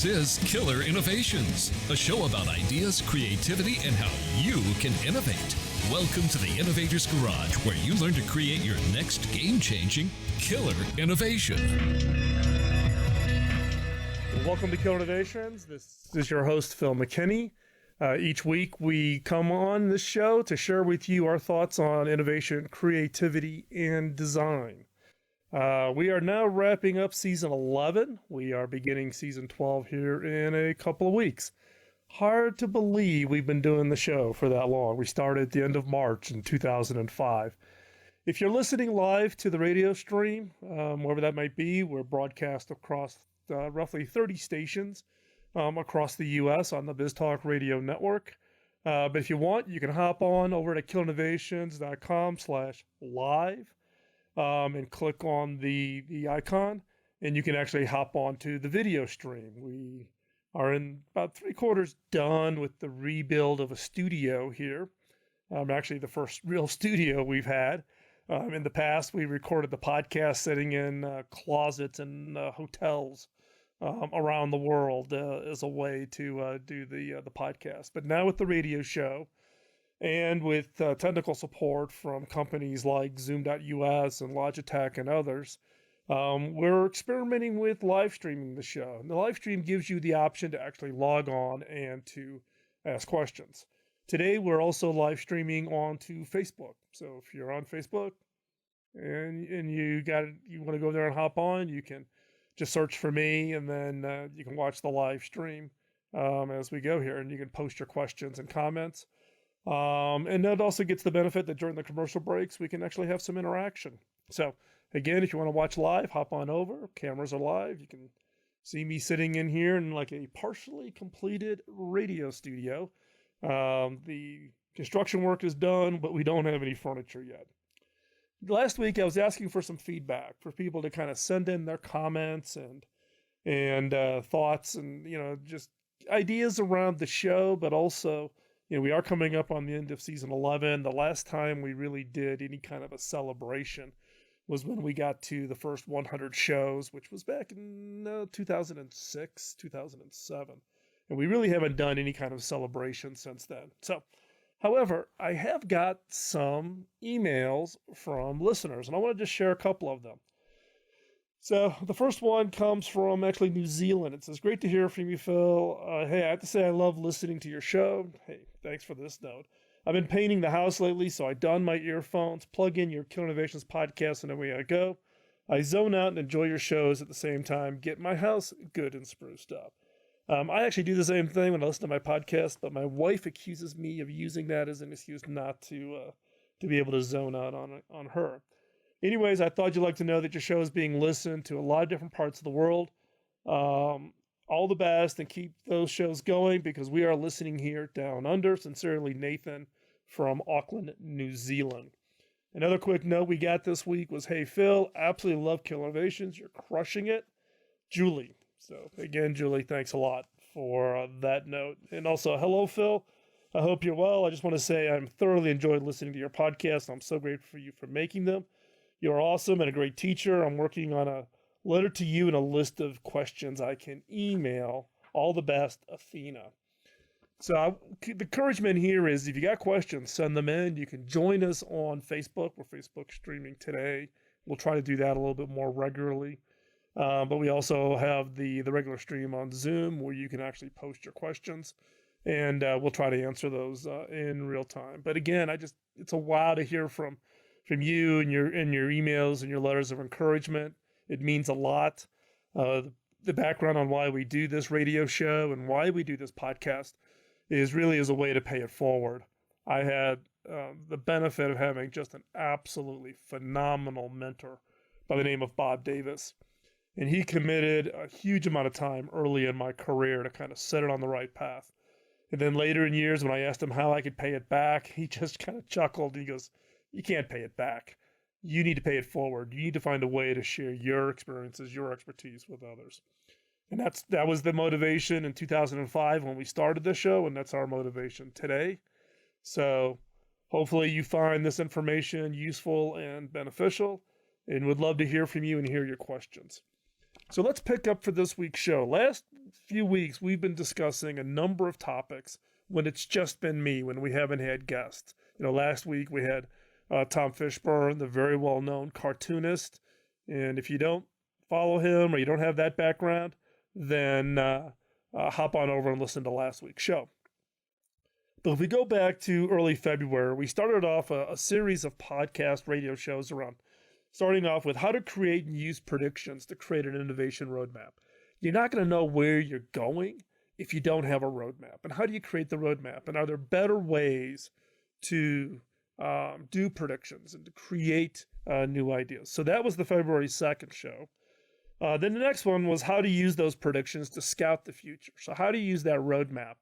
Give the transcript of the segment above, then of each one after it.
This is Killer Innovations, a show about ideas, creativity, and how you can innovate. Welcome to the Innovator's Garage, where you learn to create your next game-changing killer innovation. Welcome to Killer Innovations. This is your host, Phil McKinney. Each week we come on this show to share with you our thoughts on innovation, creativity, and design. We are now wrapping up season 11. We are beginning season 12 here in a couple of weeks. Hard to believe we've been doing the show for that long. We started at the end of March in 2005. If you're listening live to the radio stream, wherever that might be, we're broadcast across roughly 30 stations across the U.S. on the BizTalk Radio Network. But if you want, you can hop on over to killerinnovations.com/live. And click on the icon, and you can actually hop onto the video stream. We are in about 3/4 done with the rebuild of a studio here. Actually, the first real studio we've had. In the past, we recorded the podcast sitting in closets and hotels around the world as a way to do the podcast. But now with the radio show, and with technical support from companies like Zoom.us and Logitech and others, we're experimenting with live streaming the show. And the live stream gives you the option to actually log on and to ask questions. Today, we're also live streaming onto Facebook. So if you're on Facebook and you want to go there and hop on, you can just search for me, and then you can watch the live stream as we go here, and you can post your questions and comments. And that also gets the benefit that during the commercial breaks, we can actually have some interaction. So again, if you want to watch live, hop on over. Cameras are live. You can see me sitting in here in like a partially completed radio studio. The construction work is done, but we don't have any furniture yet. Last week, I was asking for some feedback for people to kind of send in their comments and thoughts and, just ideas around the show, but also, we are coming up on the end of season 11. The last time we really did any kind of a celebration was when we got to the first 100 shows, which was back in 2006, 2007. And we really haven't done any kind of celebration since then. So, however, I have got some emails from listeners, and I want to just share a couple of them. So the first one comes from actually New Zealand. It says, "Great to hear from you, Phil. Hey, I have to say I love listening to your show." Hey, thanks for this note. "I've been painting the house lately, so I don my earphones, plug in your Killer Innovations podcast, and away I go. I zone out and enjoy your shows at the same time, get my house good and spruced up." I actually do the same thing when I listen to my podcast, but my wife accuses me of using that as an excuse not to be able to zone out on her. Anyways, I thought you'd like to know that your show is being listened to a lot of different parts of the world. All the best, and keep those shows going, because we are listening here down under. Sincerely, Nathan from Auckland, New Zealand. Another quick note we got this week was, "Hey, Phil, absolutely love Killer Innovations. You're crushing it. Julie." So again, Julie, thanks a lot for that note. And also, "Hello, Phil. I hope you're well. I just want to say I'm thoroughly enjoyed listening to your podcast. I'm so grateful for you for making them. You're awesome and a great teacher. I'm working on a letter to you and a list of questions I can email. All the best, Athena." So the encouragement here is, if you got questions, send them in. You can join us on Facebook. We're Facebook streaming today. We'll try to do that a little bit more regularly. But we also have the regular stream on Zoom, where you can actually post your questions, and we'll try to answer those in real time. But again, it's a wow to hear from you and your emails and your letters of encouragement. It means a lot. The background on why we do this radio show and why we do this podcast is really as a way to pay it forward. I had the benefit of having just an absolutely phenomenal mentor by the name of Bob Davis. And he committed a huge amount of time early in my career to kind of set it on the right path. And then later in years, when I asked him how I could pay it back, he just kind of chuckled. He goes, "You can't pay it back. You need to pay it forward. You need to find a way to share your experiences, your expertise with others." And that was the motivation in 2005 when we started the show, and that's our motivation today. So hopefully you find this information useful and beneficial, and would love to hear from you and hear your questions. So let's pick up for this week's show. Last few weeks, we've been discussing a number of topics when it's just been me, when we haven't had guests. Last week we had Tom Fishburne, the very well-known cartoonist. And if you don't follow him or you don't have that background, then hop on over and listen to last week's show. But if we go back to early February, we started off a series of podcast radio shows around, starting off with how to create and use predictions to create an innovation roadmap. You're not going to know where you're going if you don't have a roadmap. And how do you create the roadmap? And are there better ways to do predictions and to create new ideas? So that was the February 2nd show. Then the next one was how to use those predictions to scout the future. So how to use that roadmap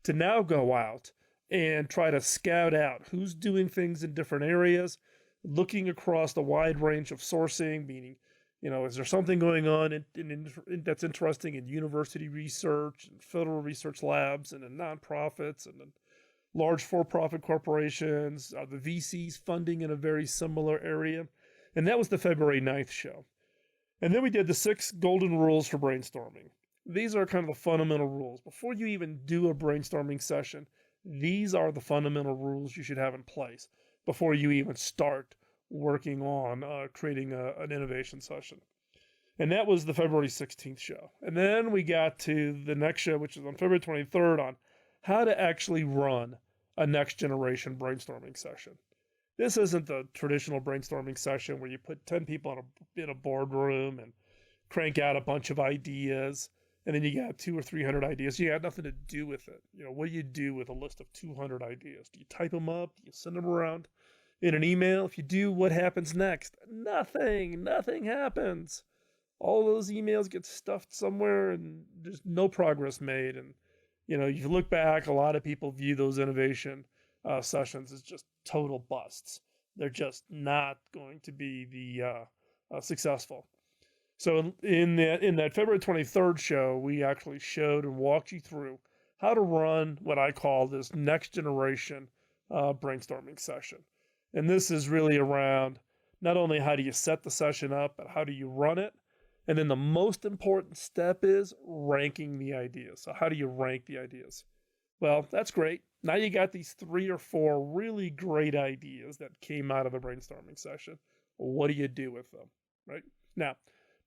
to now go out and try to scout out who's doing things in different areas, looking across the wide range of sourcing, meaning, is there something going on that's interesting in university research and federal research labs and in nonprofits and in large for-profit corporations? Are the VCs funding in a very similar area? And that was the February 9th show. And then we did the 6 golden rules for brainstorming. These are kind of the fundamental rules. Before you even do a brainstorming session, these are the fundamental rules you should have in place before you even start working on creating an innovation session. And that was the February 16th show. And then we got to the next show, which is on February 23rd, on how to actually run a next generation brainstorming session. This isn't the traditional brainstorming session where you put 10 people in a boardroom and crank out a bunch of ideas, and then you got 200 or 300 ideas. You got nothing to do with it. What do you do with a list of 200 ideas? Do you type them up? Do you send them around in an email? If you do, what happens next? Nothing happens. All those emails get stuffed somewhere and there's no progress made. And, if you look back, a lot of people view those innovation sessions as just total busts. They're just not going to be the successful. So in that February 23rd show, we actually showed and walked you through how to run what I call this next generation brainstorming session. And this is really around not only how do you set the session up, but how do you run it? And then the most important step is ranking the ideas. So how do you rank the ideas? Well, that's great. Now you got these 3 or 4 really great ideas that came out of the brainstorming session. What do you do with them, right? Now,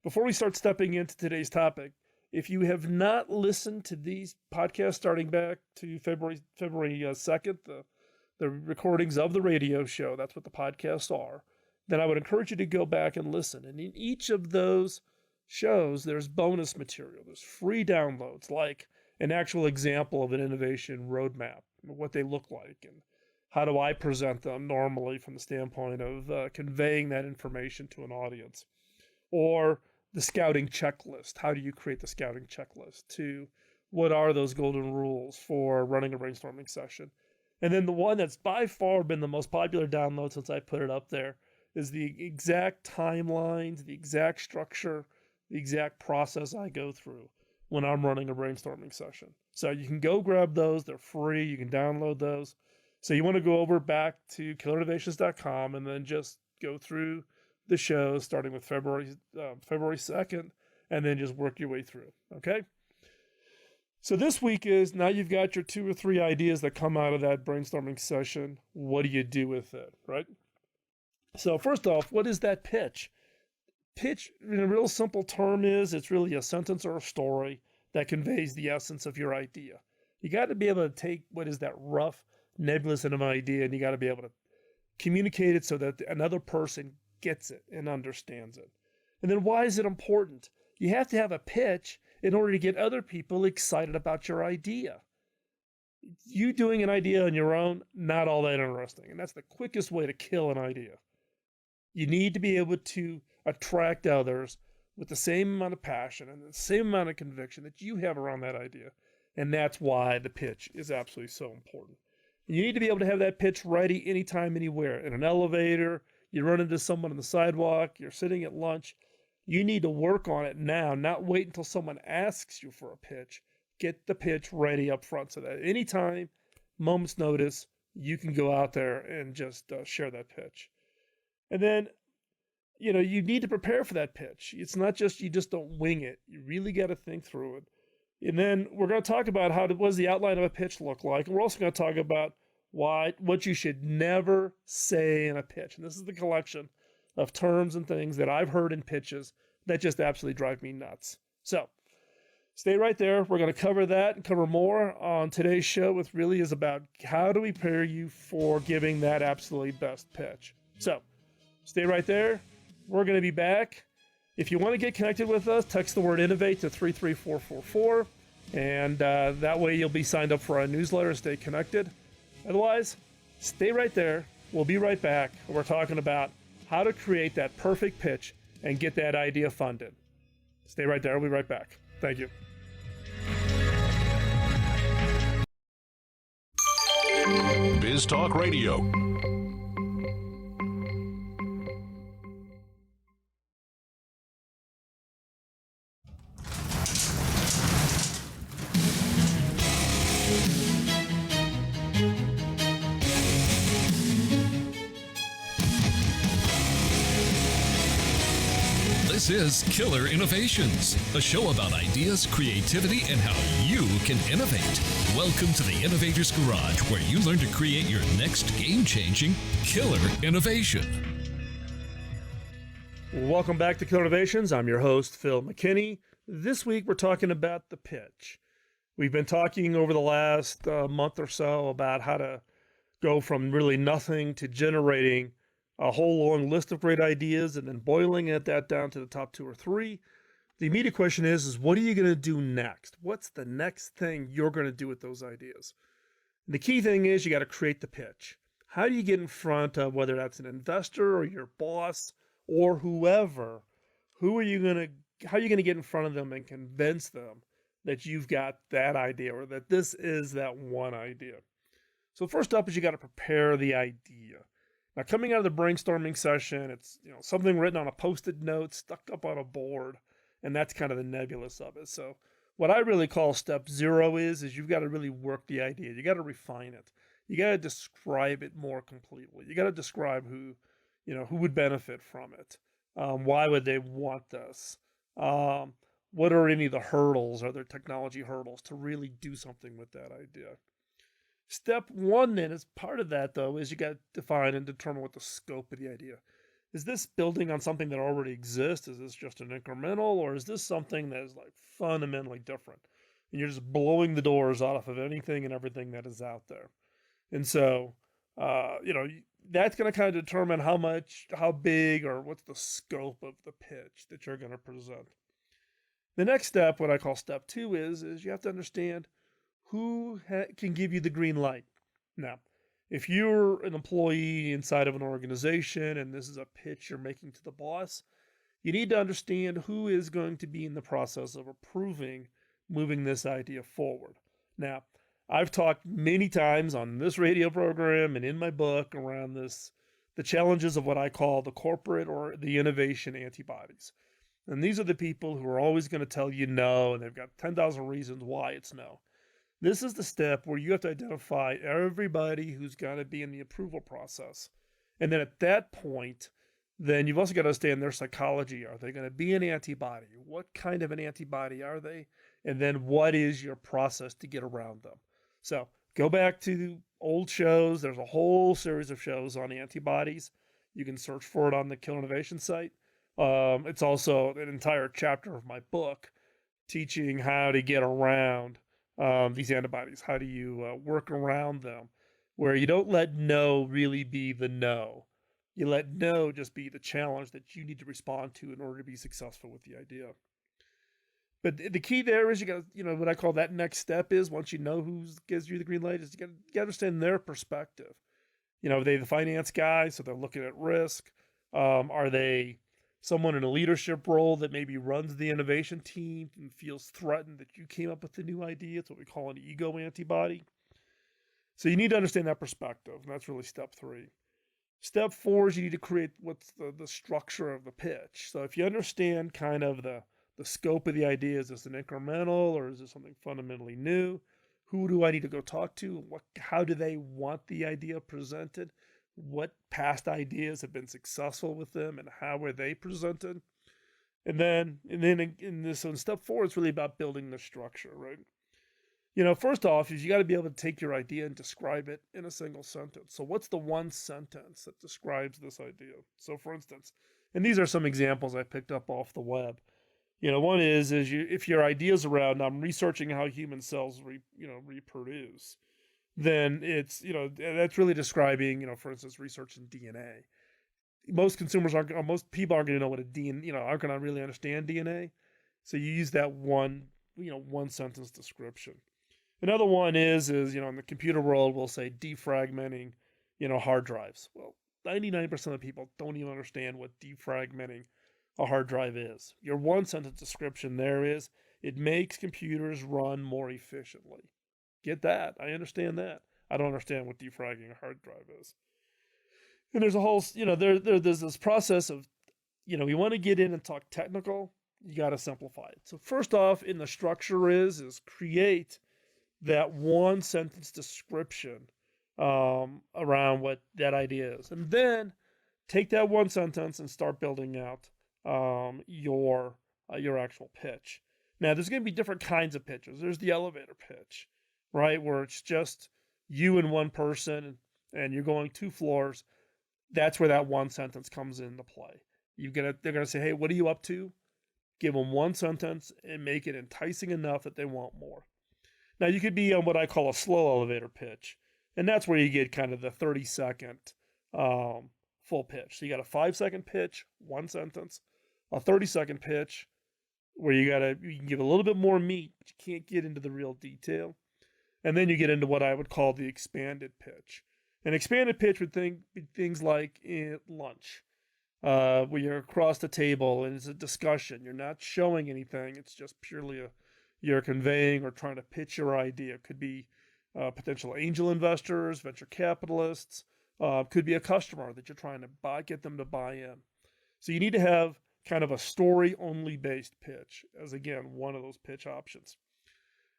before we start stepping into today's topic, if you have not listened to these podcasts starting back to February 2nd, the recordings of the radio show, that's what the podcasts are, then I would encourage you to go back and listen. And in each of those shows, there's bonus material. There's free downloads, like an actual example of an innovation roadmap, what they look like, and how do I present them normally from the standpoint of conveying that information to an audience. Or the scouting checklist. How do you create the scouting checklist? To what are those golden rules for running a brainstorming session? And then the one that's by far been the most popular download since I put it up there is the exact timelines, the exact structure, the exact process I go through when I'm running a brainstorming session. So you can go grab those. They're free. You can download those. So you want to go over back to killerinnovations.com and then just go through the show starting with February 2nd and then just work your way through. Okay. So this week is now you've got your 2 or 3 ideas that come out of that brainstorming session. What do you do with it? Right. So first off, what is that pitch? Pitch in a real simple term it's really a sentence or a story that conveys the essence of your idea. You got to be able to take what is that rough, nebulous of an idea, and you got to be able to communicate it so that another person gets it and understands it. And then why is it important? You have to have a pitch in order to get other people excited about your idea. You doing an idea on your own, not all that interesting. And that's the quickest way to kill an idea. You need to be able to attract others with the same amount of passion and the same amount of conviction that you have around that idea. And that's why the pitch is absolutely so important. You need to be able to have that pitch ready anytime, anywhere. In an elevator, you run into someone on the sidewalk, you're sitting at lunch. You need to work on it now, not wait until someone asks you for a pitch. Get the pitch ready up front so that anytime, moment's notice, you can go out there and just share that pitch. And then, you need to prepare for that pitch. It's not just, you just don't wing it. You really got to think through it. And then we're going to talk about what does the outline of a pitch look like. And we're also going to talk about what you should never say in a pitch. And this is the collection of terms and things that I've heard in pitches that just absolutely drive me nuts. So stay right there. We're going to cover that and cover more on today's show, which really is about how do we prepare you for giving that absolutely best pitch. So stay right there. We're going to be back. If you want to get connected with us, text the word innovate to 33444, and that way you'll be signed up for our newsletter and stay connected. Otherwise, stay right there. We'll be right back. We're talking about how to create that perfect pitch and get that idea funded. Stay right there. We'll be right back. Thank you. Biz Talk Radio. This is Killer Innovations, a show about ideas, creativity, and how you can innovate. Welcome to the Innovator's Garage, where you learn to create your next game-changing killer innovation. Welcome back to Killer Innovations. I'm your host, Phil McKinney. This week, we're talking about the pitch. We've been talking over the last month or so about how to go from really nothing to generating a whole long list of great ideas and then boiling that down to the top 2 or 3. The immediate question is what are you going to do next? What's the next thing you're going to do with those ideas? And the key thing is you got to create the pitch. How do you get in front of, whether that's an investor or your boss or whoever, how are you going to get in front of them and convince them that you've got that idea or that this is that one idea? So first up is you got to prepare the idea. Now, coming out of the brainstorming session, it's something written on a Post-it note, stuck up on a board, and that's kind of the nebulous of it. So what I really call step 0 is you've got to really work the idea. You got to refine it. You got to describe it more completely. You got to describe who would benefit from it. Why would they want this? What are any of the hurdles? Are there technology hurdles to really do something with that idea? Step 1 then, as part of that though, is you got to define and determine what the scope of the idea. Is this building on something that already exists? Is this just an incremental, or is this something that is like fundamentally different? And you're just blowing the doors off of anything and everything that is out there. And so, that's going to kind of determine how big, or what's the scope of the pitch that you're going to present. The next step, what I call step 2, is you have to understand who can give you the green light. Now, if you're an employee inside of an organization and this is a pitch you're making to the boss, you need to understand who is going to be in the process of approving moving this idea forward. Now, I've talked many times on this radio program and in my book around the challenges of what I call the corporate or the innovation antibodies. And these are the people who are always going to tell you no, and they've got 10,000 reasons why it's no. This is the step where you have to identify everybody who's going to be in the approval process. And then at that point, then you've also got to understand their psychology. Are they going to be an antibody? What kind of an antibody are they? And then what is your process to get around them? So go back to old shows. There's a whole series of shows on antibodies. You can search for it on the Killer Innovation site. It's also an entire chapter of my book teaching how to get around these antibodies. How do you work around them where you don't let no really be the no. You let no just be the challenge that you need to respond to in order to be successful with the idea. But the key there is you got to, what I call that next step is once you know who gives you the green light, is you got to understand their perspective. Are they the finance guy, so they're looking at risk? Are they someone in a leadership role that maybe runs the innovation team and feels threatened that you came up with the new idea? It's what we call an ego antibody. So you need to understand that perspective, and that's really step 3. Step 4 is you need to create what's the structure of the pitch. So if you understand kind of the scope of the idea, is this an incremental or is this something fundamentally new? Who do I need to go talk to? How do they want the idea presented? What past ideas have been successful with them and how were they presented? And then in this on step 4, it's really about building the structure, right? First off, is you got to be able to take your idea and describe it in a single sentence. So what's the one sentence that describes this idea? So for instance, and these are some examples I picked up off the web. One is if your idea's around, I'm researching how human cells reproduce, then it's, that's really describing, for instance, research in DNA. Most people aren't going to know what a DNA, aren't going to really understand DNA. So you use that one sentence description. Another one is in the computer world, we'll say defragmenting, hard drives. Well, 99% of people don't even understand what defragmenting a hard drive is. Your one sentence description there is, it makes computers run more efficiently. Get that? I understand that. I don't understand what defragging a hard drive is. And there's a whole, there's this process of, we want to get in and talk technical, you got to simplify it. So first off, in the structure is create that one sentence description around what that idea is. And then take that one sentence and start building out your actual pitch. Now, there's going to be different kinds of pitches. There's the elevator pitch, right, where it's just you and one person and you're going 2 floors. That's where that one sentence comes into play. They're going to say, hey, what are you up to? Give them one sentence and make it enticing enough that they want more. Now, you could be on what I call a slow elevator pitch, and that's where you get kind of the 30-second full pitch. So you got a 5-second pitch, one sentence, a 30-second pitch where you can give a little bit more meat, but you can't get into the real detail. And then you get into what I would call the expanded pitch. An expanded pitch would be things like lunch, where you're across the table and it's a discussion. You're not showing anything. It's just purely you're conveying or trying to pitch your idea. It could be potential angel investors, venture capitalists. Could be a customer that you're trying to get them to buy in. So you need to have kind of a story-only based pitch as, again, one of those pitch options.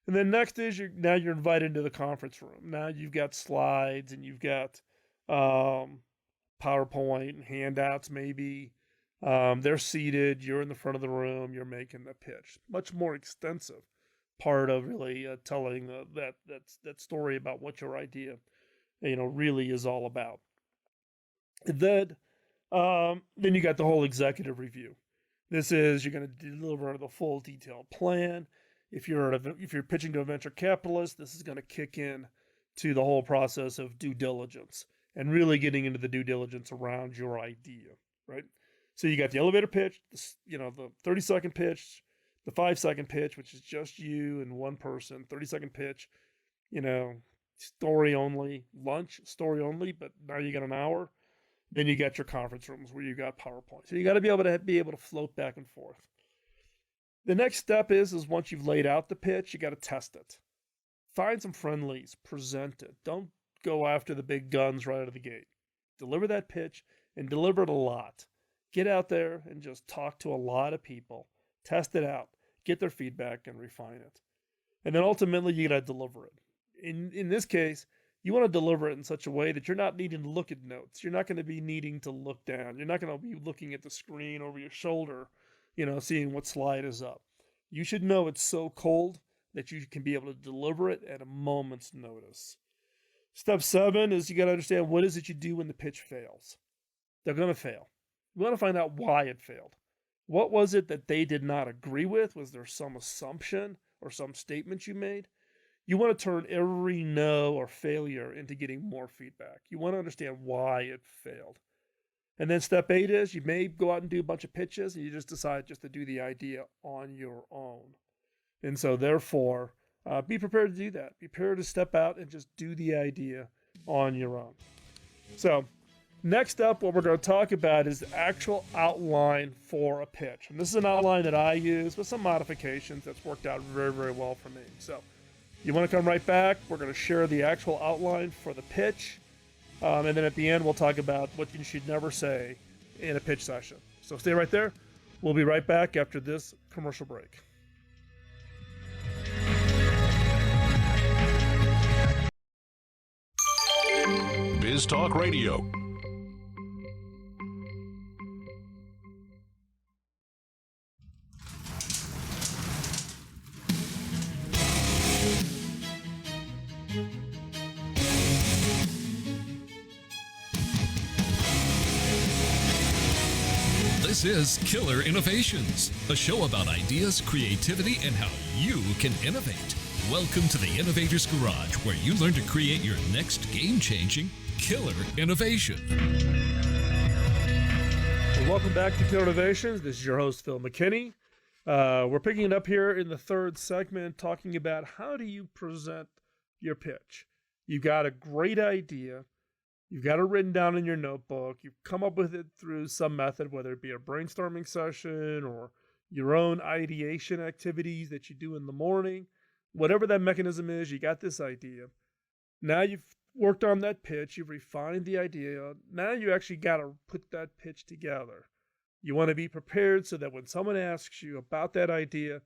And then next is now you're invited into the conference room. Now you've got slides and you've got PowerPoint and handouts maybe. They're seated. You're in the front of the room. You're making the pitch. Much more extensive part of really telling that story about what your idea really is all about. And then you got the whole executive review. This is, you're going to deliver the full detailed plan. If you're pitching to a venture capitalist, this is going to kick in to the whole process of due diligence and really getting into the due diligence around your idea, right? So you got the elevator pitch, the 30-second pitch, the 5-second pitch, which is just you and one person, 30-second pitch, story only, lunch, story only, but now you got an hour. Then you got your conference rooms where you got PowerPoint. So you got to be able to float back and forth. The next step is once you've laid out the pitch, you got to test it. Find some friendlies, present it. Don't go after the big guns right out of the gate. Deliver that pitch and deliver it a lot. Get out there and just talk to a lot of people. Test it out. Get their feedback and refine it. And then ultimately, you got to deliver it. In this case, you want to deliver it in such a way that you're not needing to look at notes. You're not going to be needing to look down. You're not going to be looking at the screen over your shoulder, seeing what slide is up. You should know it's so cold that you can be able to deliver it at a moment's notice. Step 7 is you got to understand what is it you do when the pitch fails. They're going to fail. You want to find out why it failed. What was it that they did not agree with? Was there some assumption or some statement you made? You want to turn every no or failure into getting more feedback. You want to understand why it failed. And then step 8 is you may go out and do a bunch of pitches and you just decide just to do the idea on your own. And so therefore, be prepared to do that. Be prepared to step out and just do the idea on your own. So next up, what we're going to talk about is the actual outline for a pitch. And this is an outline that I use with some modifications that's worked out very, very well for me. So you want to come right back. We're going to share the actual outline for the pitch. And then at the end, we'll talk about what you should never say in a pitch session. So stay right there. We'll be right back after this commercial break. Biz Talk Radio. This is Killer Innovations, a show about ideas, creativity, and how you can innovate. Welcome to the Innovator's Garage, where you learn to create your next game-changing killer innovation. Well, welcome back to Killer Innovations. This is your host, Phil McKinney. We're picking it up here in the third segment, talking about how do you present your pitch. You've got a great idea. You've got it written down in your notebook. You've come up with it through some method, whether it be a brainstorming session or your own ideation activities that you do in the morning. Whatever that mechanism is, you got this idea. Now you've worked on that pitch. You've refined the idea. Now you actually got to put that pitch together. You want to be prepared so that when someone asks you about that idea,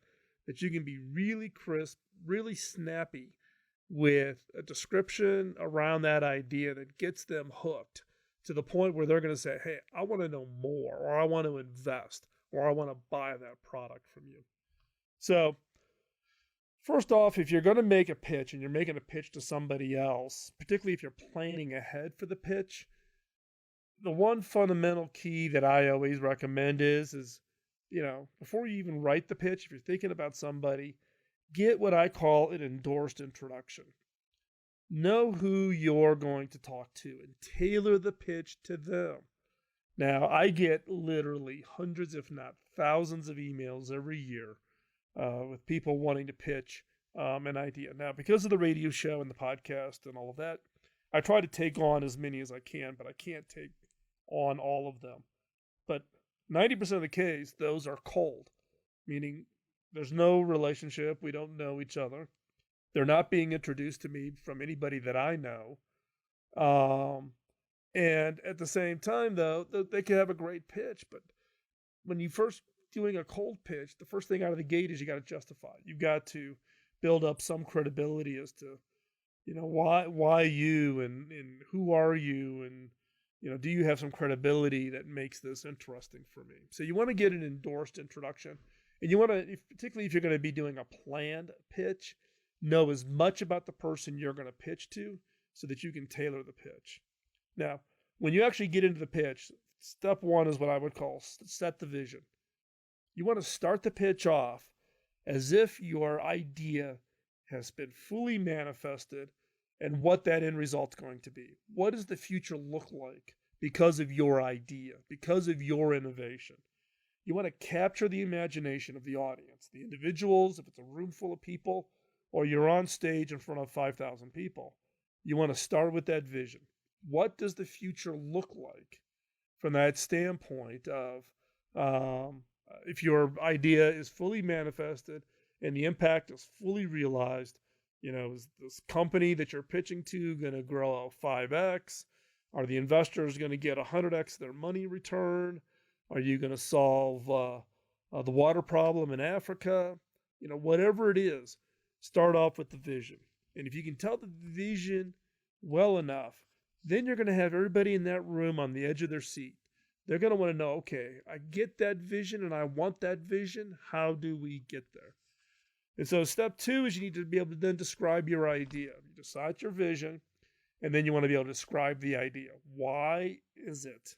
that you can be really crisp, really snappy with a description around that idea that gets them hooked to the point where they're going to say, hey, I want to know more, or I want to invest, or I want to buy that product from you. So first off, if you're going to make a pitch and you're making a pitch to somebody else, particularly if you're planning ahead for the pitch, the one fundamental key that I always recommend is, before you even write the pitch, if you're thinking about somebody, get what I call an endorsed introduction. Know who you're going to talk to and tailor the pitch to them. Now, I get literally hundreds, if not thousands of emails every year with people wanting to pitch an idea. Now, because of the radio show and the podcast and all of that, I try to take on as many as I can, but I can't take on all of them. But 90% of the case, those are cold, meaning there's no relationship. We don't know each other. They're not being introduced to me from anybody that I know. And at the same time, though, they could have a great pitch. But when you first doing a cold pitch, the first thing out of the gate is you got to justify. You've got to build up some credibility as to, why you and who are you, and do you have some credibility that makes this interesting for me? So you want to get an endorsed introduction. And you want to, particularly if you're going to be doing a planned pitch, know as much about the person you're going to pitch to so that you can tailor the pitch. Now, when you actually get into the pitch, step one is what I would call set the vision. You want to start the pitch off as if your idea has been fully manifested and what that end result's going to be. What does the future look like because of your idea, because of your innovation? You want to capture the imagination of the audience, the individuals, if it's a room full of people, or you're on stage in front of 5,000 people. You want to start with that vision. What does the future look like from that standpoint of if your idea is fully manifested and the impact is fully realized? Is this company that you're pitching to going to grow 5x? Are the investors going to get 100x their money return? Are you going to solve the water problem in Africa? Whatever it is, start off with the vision. And if you can tell the vision well enough, then you're going to have everybody in that room on the edge of their seat. They're going to want to know, okay, I get that vision and I want that vision. How do we get there? And so step two is you need to be able to then describe your idea. You decide your vision, and then you want to be able to describe the idea. Why is it?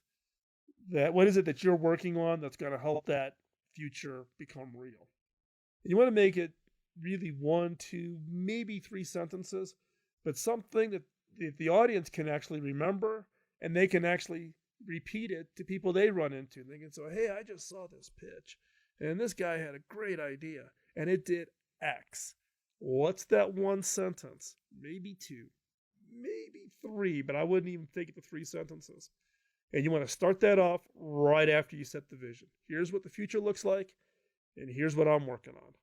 What is it that you're working on that's going to help that future become real? And you want to make it really 1, 2, maybe 3 sentences, but something that the audience can actually remember, and they can actually repeat it to people they run into. They can say, hey, I just saw this pitch, and this guy had a great idea, and it did X. What's that one sentence? Maybe 2, maybe 3, but I wouldn't even think of the 3 sentences. And you want to start that off right after you set the vision. Here's what the future looks like, and here's what I'm working on.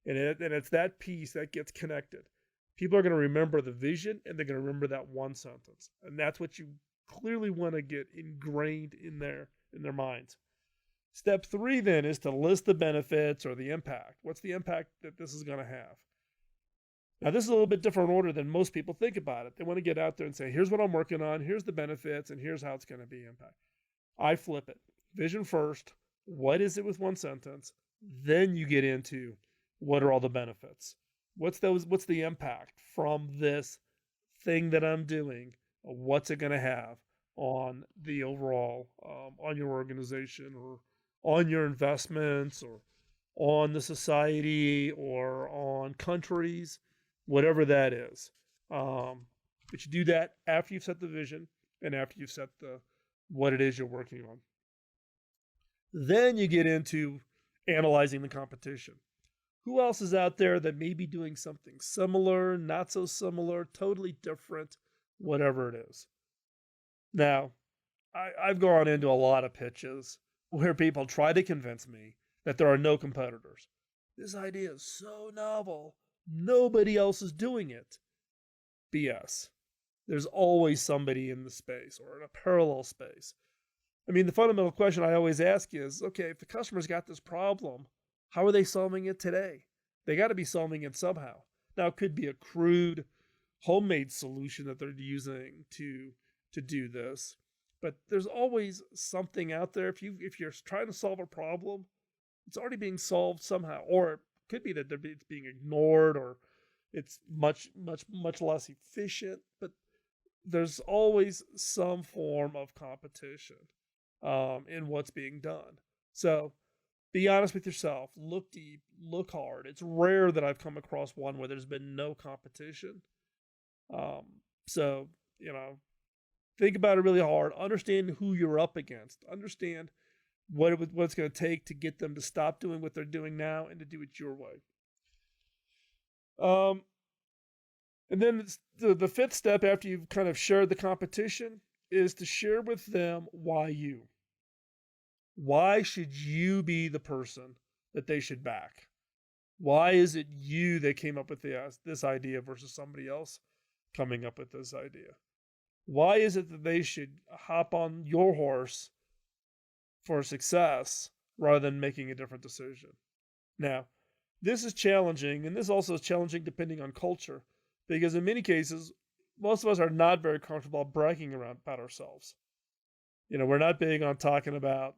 And it's that piece that gets connected. People are going to remember the vision, and they're going to remember that one sentence. And that's what you clearly want to get ingrained in their minds. Step 3 then is to list the benefits or the impact. What's the impact that this is going to have? Now, this is a little bit different order than most people think about it. They want to get out there and say, here's what I'm working on, here's the benefits, and here's how it's going to be impact. I flip it. Vision first. What is it with one sentence? Then you get into what are all the benefits? What's the impact from this thing that I'm doing, what's it going to have on the overall, on your organization or on your investments or on the society or on countries, whatever that is. But you do that after you've set the vision and after you've set what it is you're working on. Then you get into analyzing the competition. Who else is out there that may be doing something similar, not so similar, totally different, whatever it is? Now, I've gone into a lot of pitches where people try to convince me that there are no competitors. This idea is so novel, nobody else is doing it. BS. There's always somebody in the space or in a parallel space. I mean, the fundamental question I always ask is, okay, if the customer's got this problem, how are they solving it today? They got to be solving it somehow. Now, it could be a crude, homemade solution that they're using to do this, but there's always something out there. If you're trying to solve a problem, it's already being solved somehow, or it could be that it's being ignored, or it's much less efficient. But there's always some form of competition in what's being done. So be honest with yourself. Look deep. Look hard. It's rare that I've come across one where there's been no competition. So, think about it really hard. Understand who you're up against. Understand what it's going to take to get them to stop doing what they're doing now and to do it your way. And then the fifth step after you've kind of shared the competition is to share with them why you. Why should you be the person that they should back? Why is it you that came up with this idea versus somebody else coming up with this idea? Why is it that they should hop on your horse for success rather than making a different decision? Now, this is challenging, and this also is challenging depending on culture, because in many cases, most of us are not very comfortable bragging around about ourselves. We're not big on talking about,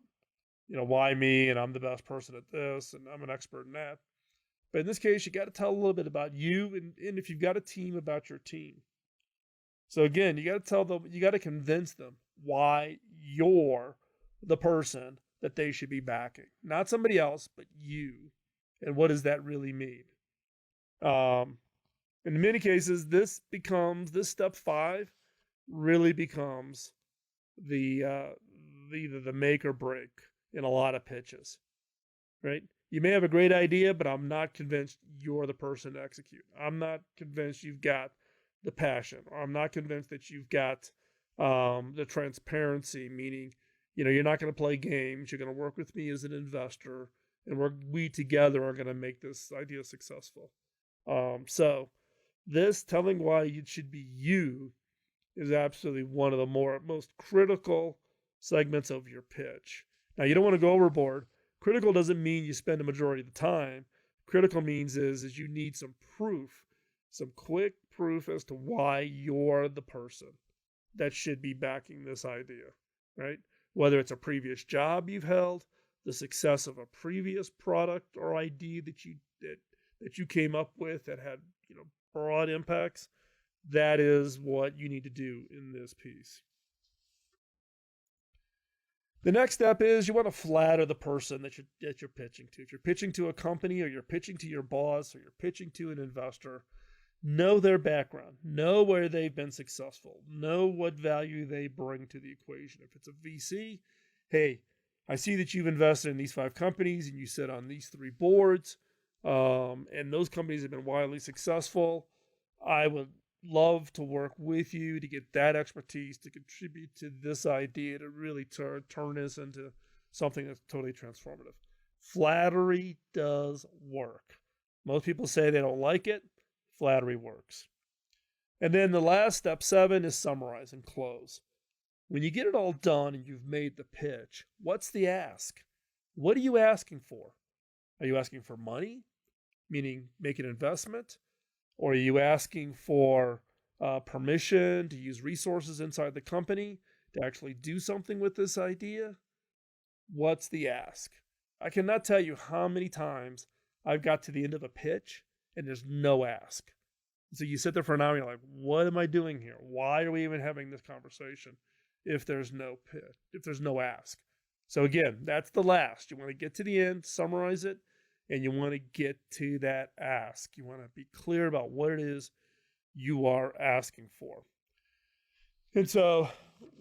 why me, and I'm the best person at this, and I'm an expert in that. But in this case, you got to tell a little bit about you, and if you've got a team, about your team. So again, you got to tell them, you got to convince them why you're the person that they should be backing. Not somebody else, but you. And what does that really mean? In many cases, this step 5 really becomes the make or break in a lot of pitches, right? You may have a great idea, but I'm not convinced you're the person to execute. I'm not convinced you've got the passion, or I'm not convinced that you've got the transparency, meaning, you're not going to play games. You're going to work with me as an investor, and we together are going to make this idea successful. So this telling why it should be you is absolutely one of the most critical segments of your pitch. Now, you don't want to go overboard. Critical doesn't mean you spend a majority of the time. Critical means is you need some proof, some quick proof as to why you're the person that should be backing this idea, right? Whether it's a previous job you've held, the success of a previous product or idea that you came up with that had, broad impacts, that is what you need to do in this piece. The next step is you want to flatter the person that you're pitching to. If you're pitching to a company, or you're pitching to your boss, or you're pitching to an investor, know their background, know where they've been successful, know what value they bring to the equation. If it's a VC, hey, I see that you've invested in these 5 companies and you sit on these 3 boards, and those companies have been wildly successful. I would love to work with you to get that expertise to contribute to this idea to really turn this into something that's totally transformative. Flattery does work. Most people say they don't like it. Flattery works. And then the last step, 7, is summarize and close. When you get it all done and you've made the pitch, what's the ask? What are you asking for? Are you asking for money, meaning make an investment? Or are you asking for permission to use resources inside the company to actually do something with this idea? What's the ask? I cannot tell you how many times I've got to the end of a pitch and there's no ask. So you sit there for an hour and you're like, what am I doing here? Why are we even having this conversation if there's no pitch, if there's no ask? So again, that's the last. You want to get to the end, summarize it, and you want to get to that ask. You want to be clear about what it is you are asking for. And so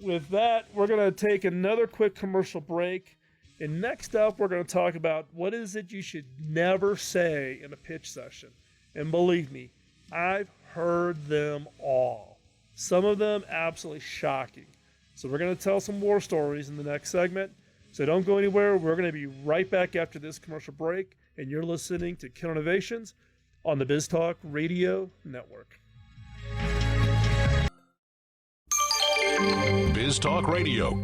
with that, we're going to take another quick commercial break. And next up, we're going to talk about what is it you should never say in a pitch session. And believe me, I've heard them all. Some of them absolutely shocking. So we're going to tell some war stories in the next segment. So don't go anywhere. We're going to be right back after this commercial break. And you're listening to Killer Innovations on the BizTalk Radio Network. BizTalk Radio.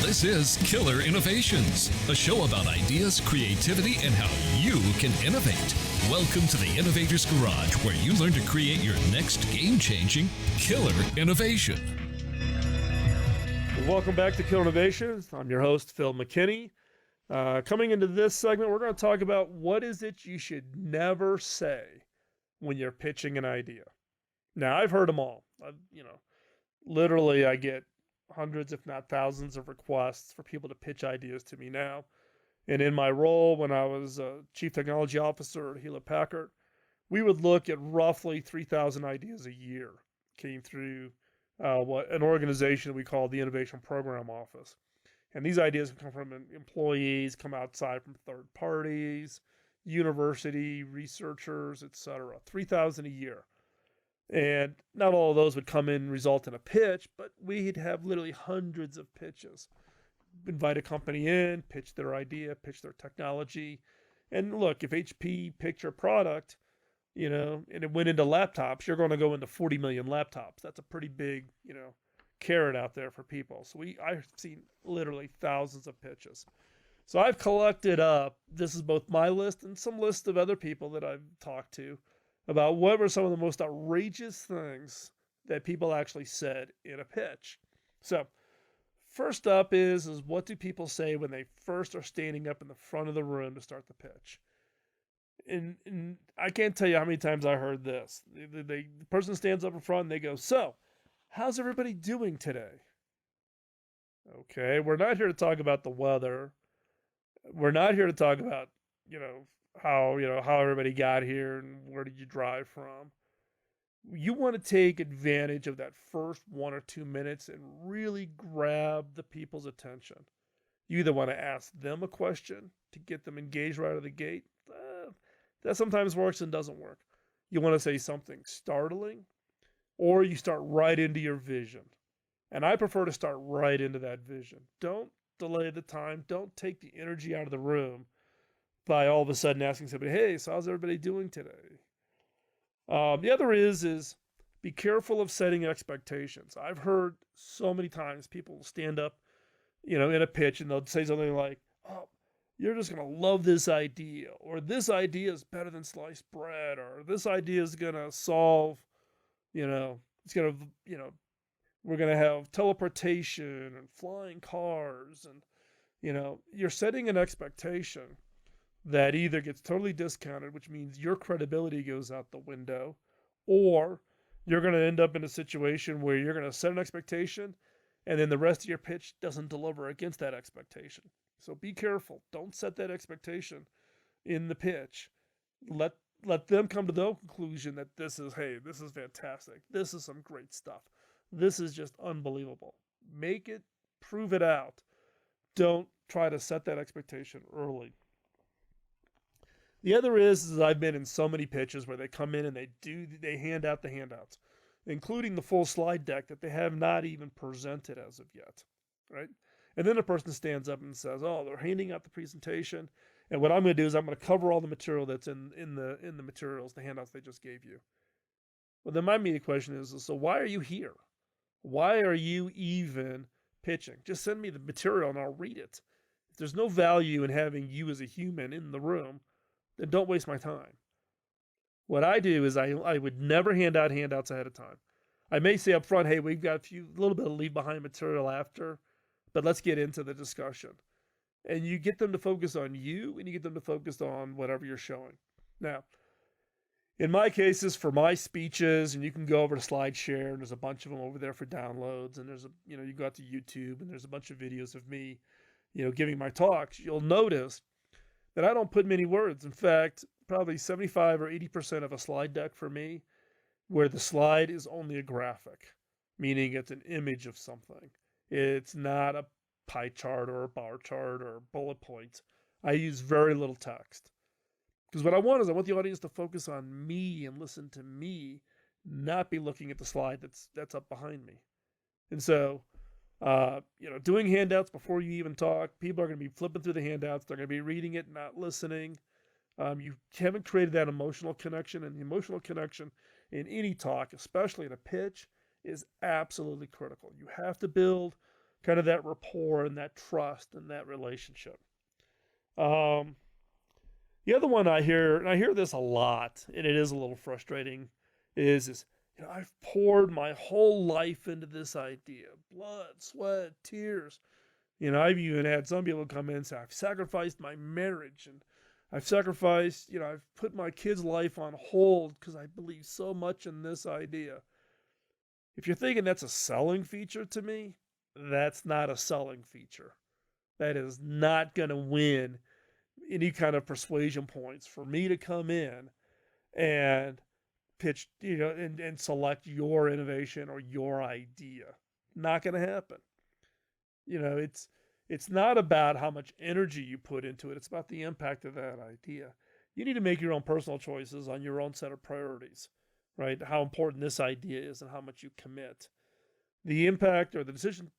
This is Killer Innovations, a show about ideas, creativity, and how you can innovate. Welcome to the Innovator's Garage, where you learn to create your next game-changing killer innovation. Welcome back to Killer Innovations. I'm your host, Phil McKinney. Coming into this segment, we're going to talk about what is it you should never say when you're pitching an idea. Now, I've heard them all. Literally, I get hundreds, if not thousands, of requests for people to pitch ideas to me now. And in my role when I was a chief technology officer at Hewlett Packard, we would look at roughly 3,000 ideas a year came through an organization we call the Innovation Program Office. And these ideas come from employees, come outside from third parties, university researchers, etc. 3,000 a year. And not all of those would come in and result in a pitch, but we'd have literally hundreds of pitches. Invite a company in, pitch their idea, pitch their technology. And look, if HP picked your product, and it went into laptops, you're going to go into 40 million laptops. That's a pretty big, carrot out there for people. So I've seen literally thousands of pitches. So I've collected up, this is both my list and some list of other people that I've talked to, about what were some of the most outrageous things that people actually said in a pitch. So first up is what do people say when they first are standing up in the front of the room to start the pitch? And I can't tell you how many times I heard this. The person stands up in front and they go, "So, how's everybody doing today?" Okay, we're not here to talk about the weather. We're not here to talk about, how everybody got here and where did you drive from. You want to take advantage of that first 1 or 2 minutes and really grab the people's attention. You either want to ask them a question to get them engaged right out of the gate. That sometimes works and doesn't work. You want to say something startling, or you start right into your vision. And I prefer to start right into that vision. Don't delay the time. Don't take the energy out of the room by all of a sudden asking somebody, "Hey, so how's everybody doing today?" The other is be careful of setting expectations. I've heard so many times people stand up, in a pitch and they'll say something like, "Oh, you're just going to love this idea," or "This idea is better than sliced bread," or "This idea is going to solve, it's going to, we're going to have teleportation and flying cars." And, you're setting an expectation that either gets totally discounted, which means your credibility goes out the window, or you're going to end up in a situation where you're going to set an expectation and then the rest of your pitch doesn't deliver against that expectation. So be careful. Don't set that expectation in the pitch. Let them come to their conclusion that this is fantastic. This is some great stuff. This is just unbelievable. Make it, prove it out. Don't try to set that expectation early. The other is I've been in so many pitches where they come in and they hand out the handouts, including the full slide deck that they have not even presented as of yet, right? And then a person stands up and says, "Oh, they're handing out the presentation, and what I'm going to do is I'm going to cover all the material that's in the materials, the handouts they just gave you." Well, then my immediate question is, so why are you here? Why are you even pitching? Just send me the material and I'll read it. If there's no value in having you as a human in the room, then don't waste my time. What I do is I would never hand out handouts ahead of time. I may say up front, hey, we've got a little bit of leave behind material after, but let's get into the discussion. And you get them to focus on you, and you get them to focus on whatever you're showing. Now, in my cases, for my speeches, and you can go over to SlideShare, and there's a bunch of them over there for downloads, and you go out to YouTube, and there's a bunch of videos of me, giving my talks. You'll notice that I don't put many words. In fact, probably 75 or 80% of a slide deck for me, where the slide is only a graphic, meaning it's an image of something. It's not a pie chart or a bar chart or bullet points. I use very little text. Because what I want the audience to focus on me and listen to me, not be looking at the slide that's up behind me. And so, doing handouts before you even talk, people are going to be flipping through the handouts. They're going to be reading it, not listening. You haven't created that emotional connection, and the emotional connection in any talk, especially in a pitch, is absolutely critical. You have to build kind of that rapport and that trust and that relationship. The other one I hear, and I hear this a lot, and it is a little frustrating, is I've poured my whole life into this idea. Blood, sweat, tears. I've even had some people come in and say, I've sacrificed my marriage, and I've sacrificed, I've put my kid's life on hold because I believe so much in this idea. If you're thinking that's a selling feature to me, that's not a selling feature. That is not going to win any kind of persuasion points for me to come in and pitch, and select your innovation or your idea. Not going to happen. It's not about how much energy you put into it. It's about the impact of that idea. You need to make your own personal choices on your own set of priorities, right? How important this idea is and how much you commit. The impact or the decision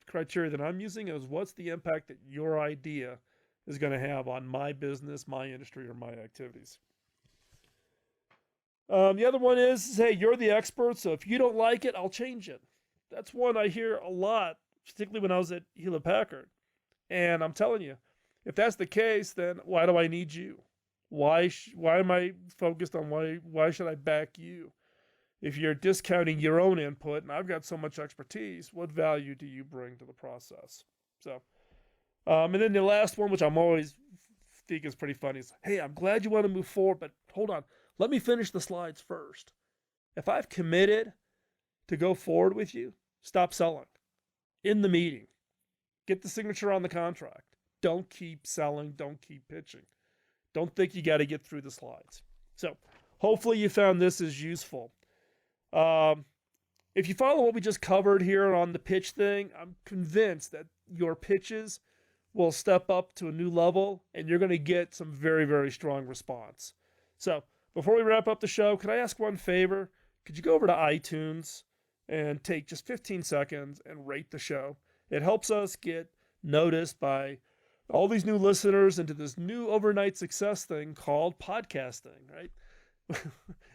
criteria that I'm using is what's the impact that your idea is going to have on my business, my industry, or my activities. The other one is, hey, you're the expert, so if you don't like it, I'll change it. That's one I hear a lot, particularly when I was at Hewlett-Packard. And I'm telling you, if that's the case, then why do I need you? Why am I focused on why should I back you? If you're discounting your own input, and I've got so much expertise, what value do you bring to the process? So, and then the last one, which I'm always think is pretty funny, is, hey, I'm glad you want to move forward, but hold on, let me finish the slides first. If I've committed to go forward with you, stop selling. In the meeting, get the signature on the contract. Don't keep selling. Don't keep pitching. Don't think you got to get through the slides. So hopefully you found this as useful. If you follow what we just covered here on the pitch thing, I'm convinced that your pitches will step up to a new level and you're going to get some very, very strong response. So before we wrap up the show, could I ask one favor? Could you go over to iTunes and take just 15 seconds and rate the show? It helps us get noticed by all these new listeners into this new overnight success thing called podcasting, right?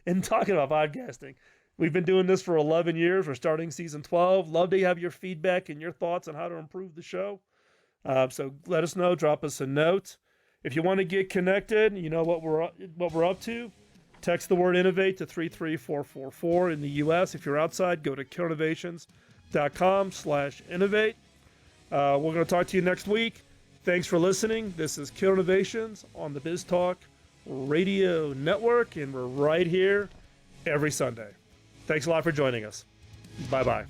And talking about podcasting, we've been doing this for 11 years. We're starting season 12. Love to have your feedback and your thoughts on how to improve the show. So let us know. Drop us a note. If you want to get connected, you know what we're up to. Text the word innovate to 33444 in the U.S. If you're outside, go to killinnovations.com/innovate. We're going to talk to you next week. Thanks for listening. This is Kill Innovations on the Biz Talk Radio Network, and we're right here every Sunday. Thanks a lot for joining us. Bye-bye.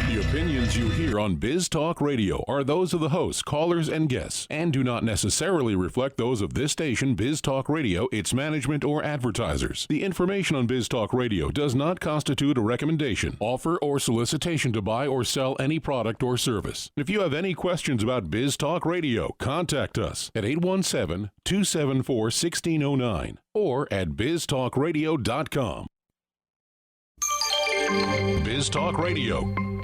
The opinions you hear on Biz Talk Radio are those of the hosts, callers, and guests, and do not necessarily reflect those of this station, Biz Talk Radio, its management, or advertisers. The information on Biz Talk Radio does not constitute a recommendation, offer, or solicitation to buy or sell any product or service. If you have any questions about Biz Talk Radio, contact us at 817-274-1609 or at biztalkradio.com. Biz Talk Radio.